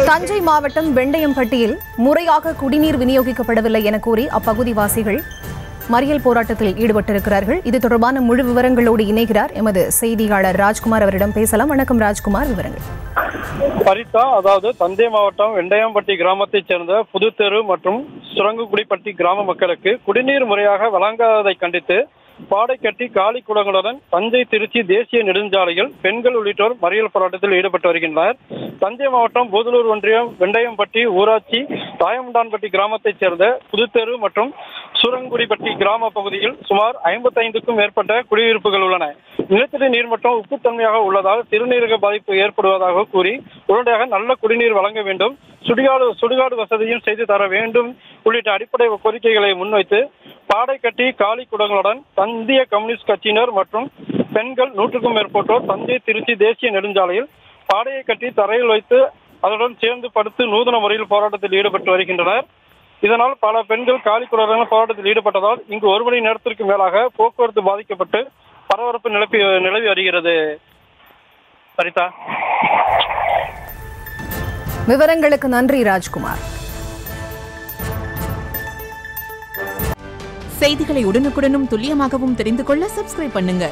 தஞ்சை மாவட்டம் வெண்டையம்பட்டியில் முறையாக குடிநீர் விநியோகிக்கப்படவில்லை என கூறி அப்பகுதிவாசிகள் மறியல் போராட்டத்தில் ஈடுபட்டிருக்கிறார்கள். இது தொடர்பான முழு விவரங்களோடு இணைகிறார் எமது செய்தியாளர் ராஜ்குமார். அவரிடம் பேசலாம். வணக்கம் ராஜ்குமார், விவரங்கள். பரிதா, அதாவது தஞ்சை மாவட்டம் வெண்டையம்பட்டி கிராமத்தைச் சேர்ந்த புதுத்தெரு மற்றும் சுரங்குக்குடிப்பட்டி கிராம மக்களுக்கு குடிநீர் முறையாக வழங்காததை கண்டித்து பாடை கட்டி காலி குடங்களுடன் தஞ்சை திருச்சி தேசிய நெடுஞ்சாலையில் பெண்கள் உள்ளிட்டோர் மறியல் போராட்டத்தில் ஈடுபட்டு வருகின்றனர். தஞ்சை மாவட்டம் போதலூர் ஒன்றியம் வெண்டையம்பட்டி ஊராட்சி தாயமுண்டான்பட்டி கிராமத்தைச் சேர்ந்த புதுத்தெரு மற்றும் சுரங்குடிப்பட்டி கிராம பகுதியில் சுமார் 55க்கும் மேற்பட்ட குடியிருப்புகள் உள்ளன. நிலத்தடி நீர்மட்டம் உப்புத்தன்மையாக உள்ளதால் சிறுநீரக பாதிப்பு ஏற்படுவதாக கூறி உடனடியாக நல்ல குடிநீர் வழங்க வேண்டும், சுடுகாடு வசதியும் செய்து தர வேண்டும் உள்ளிட்ட அடிப்படை கோரிக்கைகளை முன்வைத்து பாடை கட்டி காலி குடங்களுடன் இந்திய கம்யூனிஸ்ட் கட்சியினர் மற்றும் பெண்கள் 100க்கும் மேற்பட்டோர் தஞ்சை திருச்சி தேசிய நெடுஞ்சாலையில் பாடையை கட்டி தரையில் வைத்து அதனுடன் சேர்ந்து படுத்து நூதன முறையில் போராட்டத்தில் ஈடுபட்டு வருகின்றனர். இதனால் பல பெண்கள் காலி குடங்களுடன் போராட்டத்தில் ஈடுபட்டதால் இங்கு 1 மணி நேரத்திற்கு மேலாக போக்குவரத்து பாதிக்கப்பட்டு பரபரப்பு நிலவி வருகிறது. சரிதா, விவரங்களுக்கு நன்றி ராஜ்குமார். செய்திகளை உடனுக்குடனும் துல்லியமாகவும் தெரிந்து கொள்ள சப்ஸ்கிரைப் பண்ணுங்க.